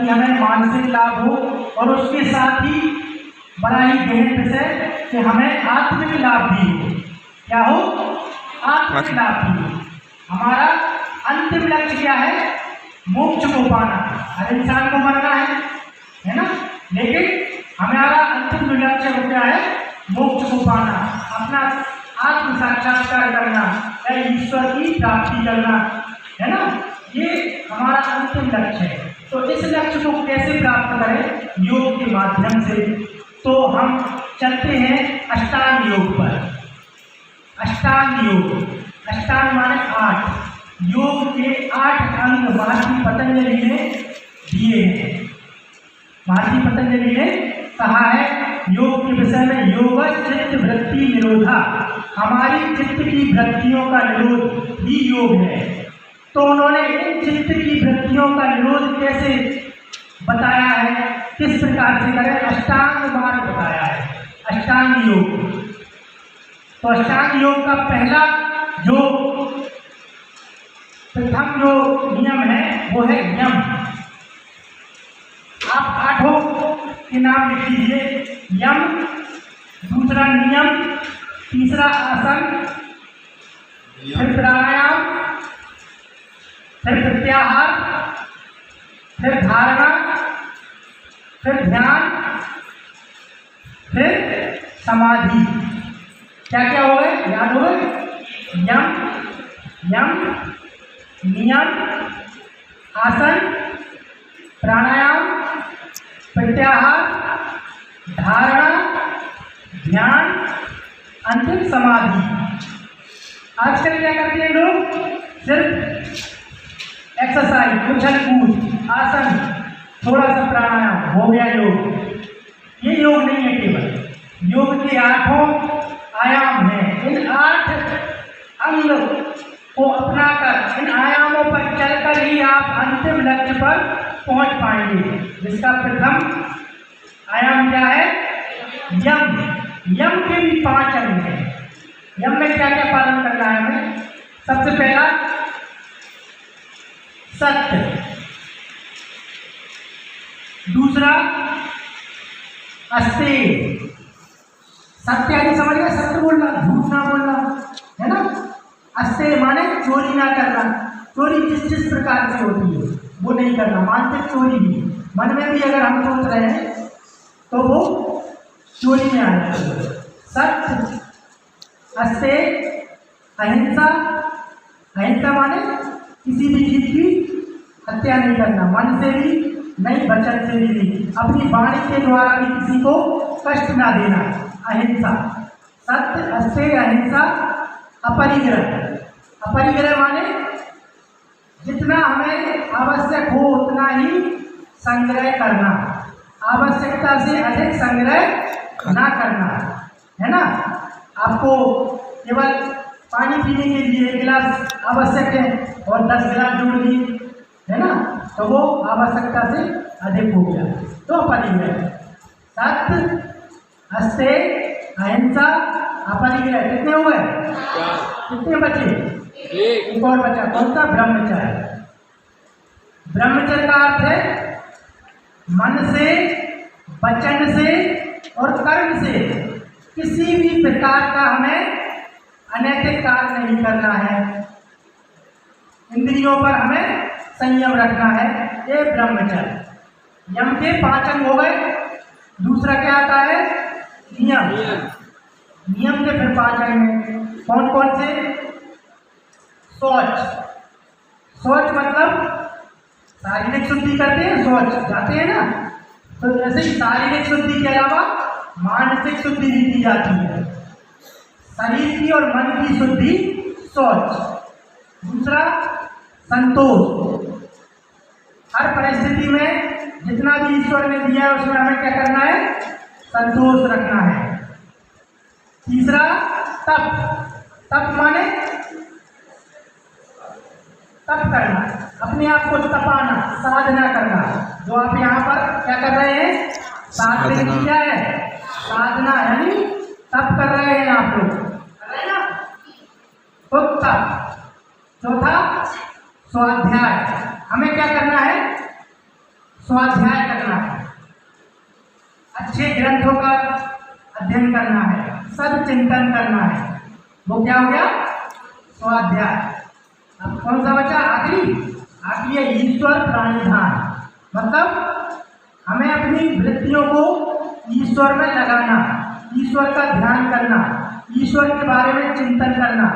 बल्कि हमें मानसिक लाभ हो, और उसके साथ ही बड़ा ही गहन विषय कि हमें आत्मिक लाभ भी हो। क्या हो? आत्मिक लाभ भी हो। हमारा अंतिम लक्ष्य क्या है? मोक्ष को पाना। हर इंसान को मरना है ना, लेकिन हमारा अंतिम लक्ष्य हो क्या है? मोक्ष को पाना, अपना आत्म साक्षात्कार करना या ईश्वर की प्राप्ति करना, है ना, ये हमारा अंतिम लक्ष्य है। तो इस लक्ष्य को कैसे प्राप्त करें? योग के माध्यम से। तो हम चलते हैं अष्टांग योग पर। अष्टांग योग, अष्टांग माने 8। योग के 8 अंग महर्षि पतंजलि ने दिए हैं। महर्षि पतंजलि ने कहा है योग के विषय में, योग चित्त वृत्ति निरोधा, हमारी चित्त की वृत्तियों का निरोध ही योग है। तो उन्होंने इन चित्त की वृत्तियों का निरोध कैसे बताया है, किस प्रकार से करें? अष्टांग मार्ग बताया है, अष्टांग योग। तो अष्टांग योग का पहला जो प्रथम जो नियम है वो है यम। आप 8 के नाम लिख लीजिए। यम, दूसरा नियम, तीसरा आसन, फिर प्राणायाम, फिर प्रत्याहार, फिर धारणा, फिर ध्यान, फिर समाधि। क्या क्या हो गए? याद हो गए? यम, यम, नियम, आसन, प्राणायाम, प्रत्याहार, धारणा, ध्यान, अंतिम समाधि। आजकल क्या करते हैं लोग? सिर्फ एक्सरसाइज, उछल कूद, आसन, थोड़ा सा प्राणायाम, हो गया योग। ये योग नहीं है केवल, योग के 8 आयाम हैं। इन 8 अंग को अपनाकर, इन आयामों पर चलकर ही आप अंतिम लक्ष्य पर पहुंच पाएंगे। जिसका प्रथम आयाम क्या है? यम। यम के भी 5 अंग हैं। यम में क्या क्या पालन करना है हमें? सबसे पहला सत्य, दूसरा अस्तेय। सत्य आदि समझ गया? सत्य बोलना, झूठ ना बोलना, है ना। अस्तेय माने चोरी ना करना। चोरी जिस जिस प्रकार से होती है वो नहीं करना। मानसिक चोरी भी, मन में भी अगर हम सोच रहे हैं तो वो चोरी में आना चाहिए। सत्य, अस्तेय, अहिंसा। अहिंसा माने किसी भी चीज की हत्या नहीं करना, मन से भी नहीं, वचन से भी नहीं, अपनी वाणी के द्वारा भी किसी को कष्ट ना देना, अहिंसा। सत्य, अस्तेय, अहिंसा, अपरिग्रह। अपरिग्रह माने जितना हमें आवश्यक हो उतना ही संग्रह करना, आवश्यकता से अधिक संग्रह ना करना, है ना। आपको केवल पानी पीने के लिए 1 गिलास आवश्यक है और 10 गिलास जोड़ दिए, है ना, तो वो आवश्यकता से अधिक हो गया, तो अपरिग्रह। सत्य, अस्तेय, अहिंसा, अपरिग्रह, कितने हो गए? कितने बचे? एक और बचा, कौन सा? ब्रह्मचर्य। ब्रह्मचर्य का अर्थ है मन से, वचन से और कर्म से किसी भी प्रकार का हमें अनैतिक कार्य नहीं करना है। इंद्रियों पर हमें संयम रखना है, ये ब्रह्मचर्य। यम के 5 अंग हो गए। दूसरा क्या आता है? नियम। नियम के फिर 5 अंग हैं। कौन कौन से? शौच। शौच मतलब शारीरिक शुद्धि करते हैं, शौच जाते हैं ना, तो जैसे शारीरिक शुद्धि के अलावा मानसिक शुद्धि भी की जाती है। शरीर की और मन की शुद्धि शौच। दूसरा संतोष। हर परिस्थिति में जितना भी ईश्वर ने दिया है उसमें हमें क्या करना है? संतोष रखना है। तीसरा तप। तप माने तप करना, अपने आप को तपाना, साधना करना। जो आप यहाँ पर क्या कर रहे हैं? साधना। क्या है? साधना, यानी तप कर रहे हैं आप लोग, कर रहे हैं ना, तो तप। चौथा स्वाध्याय। हमें क्या करना है? स्वाध्याय करना है, अच्छे ग्रंथों का अध्ययन करना है, सब चिंतन करना है। वो क्या हो गया? स्वाध्याय। अब कौन सा बचा? आखिरी है ईश्वर प्राणिधान। मतलब हमें अपनी वृत्तियों को ईश्वर में लगाना, ईश्वर का ध्यान करना, ईश्वर के बारे में चिंतन करना,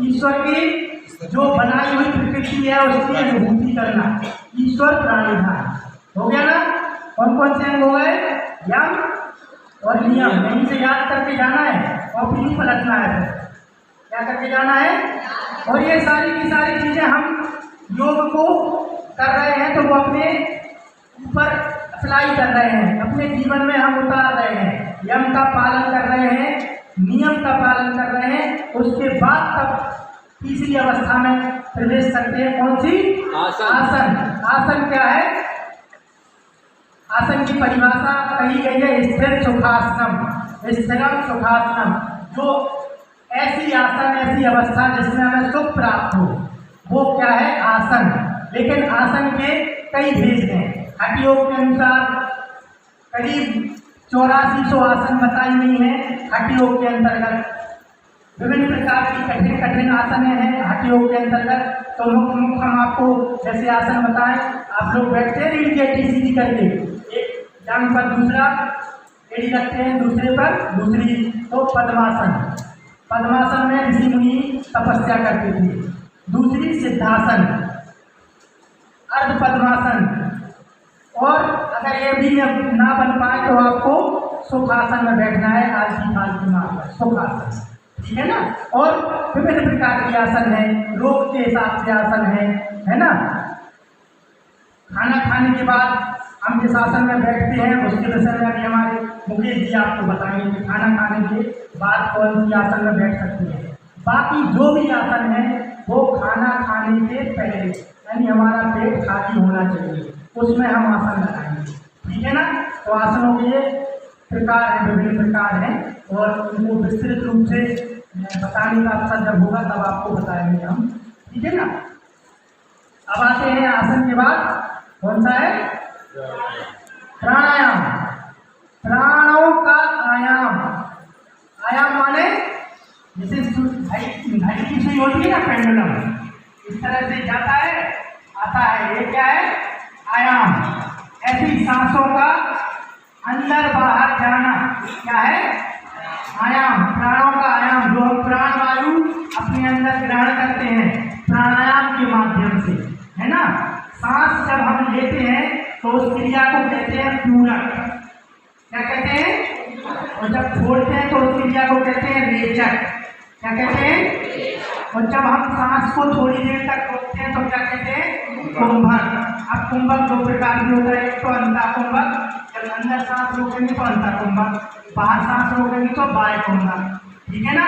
ईश्वर की जो बनाई हुई प्रकृति है उसकी अनुभूति करना। ईश्वर प्राणिधान हो गया ना? कौन कौन से अंग हो गए? यम और नियम। यहीं से याद करके जाना है, कॉपी नहीं पलटना है। क्या करके जाना है? और ये सारी की सारी चीजें हम योग को कर रहे हैं तो वो अपने ऊपर अप्लाई कर रहे हैं, अपने जीवन में हम उतार रहे हैं। यम का पालन कर रहे हैं, नियम का पालन कर रहे हैं, उसके बाद तब तीसरी अवस्था में प्रवेश करते हैं। कौन सी? आसन। आसन क्या है? आसन की परिभाषा कही गई है स्थिर सुखासनम, स्थिरम सुखासनम। जो ऐसी आसन, ऐसी अवस्था जिसमें हमें सुख प्राप्त हो, वो क्या है? आसन। लेकिन आसन के कई भेद हैं। हठ योग के अनुसार करीब 8400 आसन बताई गई हैं हठ योग के अंतर्गत। विभिन्न प्रकार की कठिन कठिन आसन हैं हठ योग के अंतर्गत। तो मुख हम आपको जैसे आसन बताएं, आप लोग बैठते हैं रीढ़ की हड्डी सीधी करके, एक जांघ पर दूसरा एड़ी रखते हैं, दूसरे पर दूसरी, तो पद्मासन। पद्मासन में ऋषि मुनि तपस्या करते थे। दूसरी सिद्धासन, अर्ध पद्मासन, और अगर ये भी ना बन पाए तो आपको सुखासन में बैठना है, आलसी फालसी मारकर सुखासन, ठीक है ना। और विभिन्न प्रकार के आसन है, रोग के हिसाब से आसन है ना। खाना खाने के बाद हम जिस आसन में बैठते हैं उसके विषय में अभी हमारे मुकेश जी आपको बताएंगे कि खाना खाने के बाद कौन सी आसन में बैठ सकते हैं। बाकी जो भी आसन है वो खाना खाने के पहले, यानी हमारा पेट खाली होना चाहिए, उसमें हम आसन लगाएंगे, ठीक है ना। तो आसनों के प्रकार हैं, विभिन्न प्रकार हैं, और उनको विस्तृत रूप से बताने का अवसर जब होगा तब आपको बताएंगे हम, ठीक है ना। अब आते हैं आसन के बाद कौन सा है? प्राणायाम। प्राणों का आयाम। आयाम माने जैसे घड़ी की सुई होती है ना, पेंडुलम, इस तरह से जाता है आता है, ये क्या है? आयाम। ऐसी सांसों का अंदर बाहर जाना क्या है? आयाम। प्राणों का आयाम, जो हम प्राण वायु अपने अंदर ग्रहण करते हैं प्राणायाम के माध्यम से, है ना। सांस जब हम लेते हैं तो उस क्रिया को कहते हैं पूरक। क्या कहते हैं? और जब छोड़ते हैं तो उस क्रिया को कहते हैं रेचक। क्या कहते हैं? और जब हम सांस को थोड़ी देर तक रोकते हैं तो क्या कहते हैं? कुंभक। अब कुंभक दो प्रकार के होता है, एक तो अंता कुंभक, जब अंदर सांस रोकेंगे तो अंता कुंभक, बाहर सांस रोकेंगे तो बाह्य कुंभक, ठीक है ना।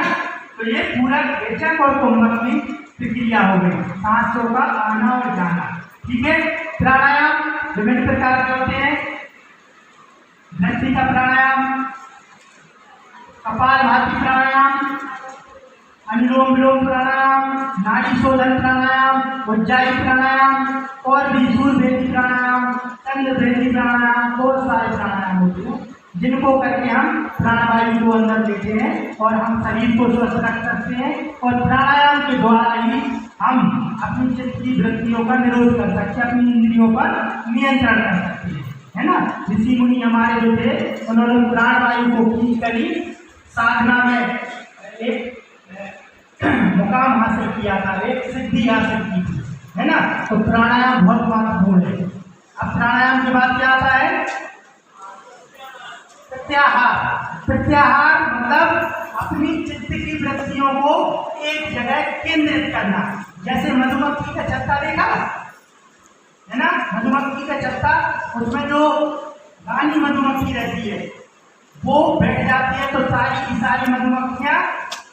तो ये पूरक, रेचक और कुंभक की प्रक्रिया हो गई, सांसों का आना और जाना, ठीक है। प्राणायाम विभिन्न प्रकार के होते हैं। धरती का प्राणायाम, कपालभाति प्राणायाम, अनुलोम विलोम प्राणायाम, नाड़ी शोधन प्राणायाम, उज्जाई प्राणायाम, और भी सूर्यभेदी प्राणायाम, चंद्रभेदी प्राणायाम, बहुत सारे प्राणायाम होते हैं जिनको करके हम प्राणवायु को अंदर लेते हैं और हम शरीर को स्वस्थ रख सकते हैं। और प्राणायाम के द्वारा ही हम अपनी चित्त की वृत्तियों का निरोध कर सकते हैं, अपनी इंद्रियों पर नियंत्रण कर सकते हैं, है ना। ऋषि मुनि हमारे जो थे उन्होंने प्राणवायु को खींच कर ही साधना में एक मुकाम हासिल किया था, एक सिद्धि हासिल की थी, है ना। तो प्राणायाम बहुत महत्वपूर्ण है। अब प्राणायाम के बाद क्या आता है? प्रत्याहार। प्रत्याहार मतलब अपनी चित्त की वृत्तियों को एक जगह केंद्रित करना। जैसे मधुमक्खी का छत्ता देखा है ना, मधुमक्खी का छत्ता, उसमें जो रानी मधुमक्खी रहती है वो बैठ जाती है तो सारी की सारी मधुमक्खियां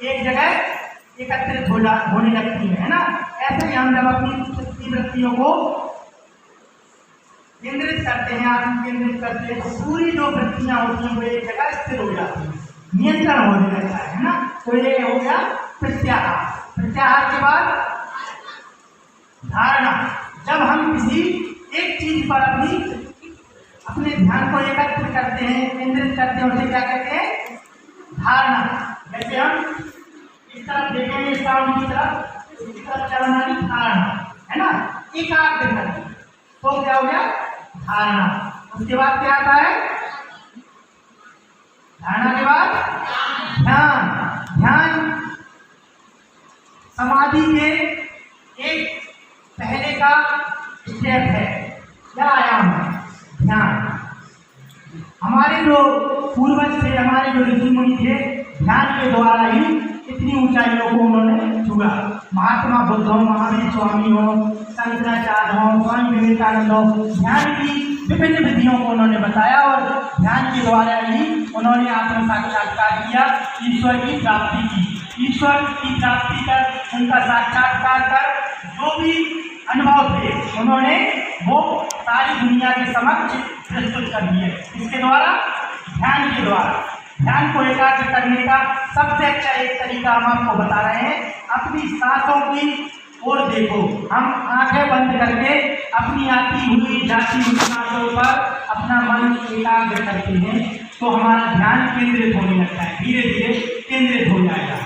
एक जगह एकत्रित होने लगती है ना। ऐसे ही हम जब अपनी वृत्तियों को केंद्रित करते हैं, आत्म केंद्रित करते हैं, तो पूरी जो वृत्तियां होती हैं वो एक जगह स्थिर हो जाती है, नियंत्रण होने लगता है ना। तो ये हो गया प्रत्याहार। प्रत्याहार के बाद धारणा। जब हम किसी एक चीज पर अपनी अपने ध्यान को एकत्र करते हैं, केंद्रित करते हैं, उसे क्या कहते हैं? धारणा। जैसे हम इस तरफ देखेंगे, साउंड की तरफ, इसकी तरफ चलना की धारणा, है ना, एकाग्र करना, तो क्या हो गया? धारणा। उसके बाद क्या आता है? धारणा के बाद ध्यान। ध्यान समाधि के एक पहले का स्टेप है या आयाम है, ध्यान। हमारे जो पूर्वज थे, हमारे जो ऋषि मुनि थे, ध्यान के द्वारा ही इतनी ऊंचाइयों को उन्होंने छुआ। महात्मा बुद्ध हो, महावीर स्वामी हो, शंकराचार्य हो, स्वामी विवेकानंद हो, ध्यान की विभिन्न विधियों को उन्होंने बताया और ध्यान के द्वारा ही उन्होंने आत्म साक्षात्कार किया, ईश्वर की प्राप्ति की। ईश्वर की प्राप्ति कर, उनका साक्षात्कार कर जो भी अनुभव थे, उन्होंने वो सारी दुनिया के समक्ष प्रस्तुत कर दिए। इसके द्वारा, ध्यान के द्वारा। ध्यान को एकाग्र करने का सबसे अच्छा एक तरीका हम आपको बता रहे हैं। अपनी सांसों की ओर देखो। हम आंखें बंद करके अपनी आती हुई जाती हुई सांसों पर अपना मन एकाग्र करते हैं, तो हमारा ध्यान केंद्रित होने लगता है, धीरे धीरे केंद्रित हो जाएगा।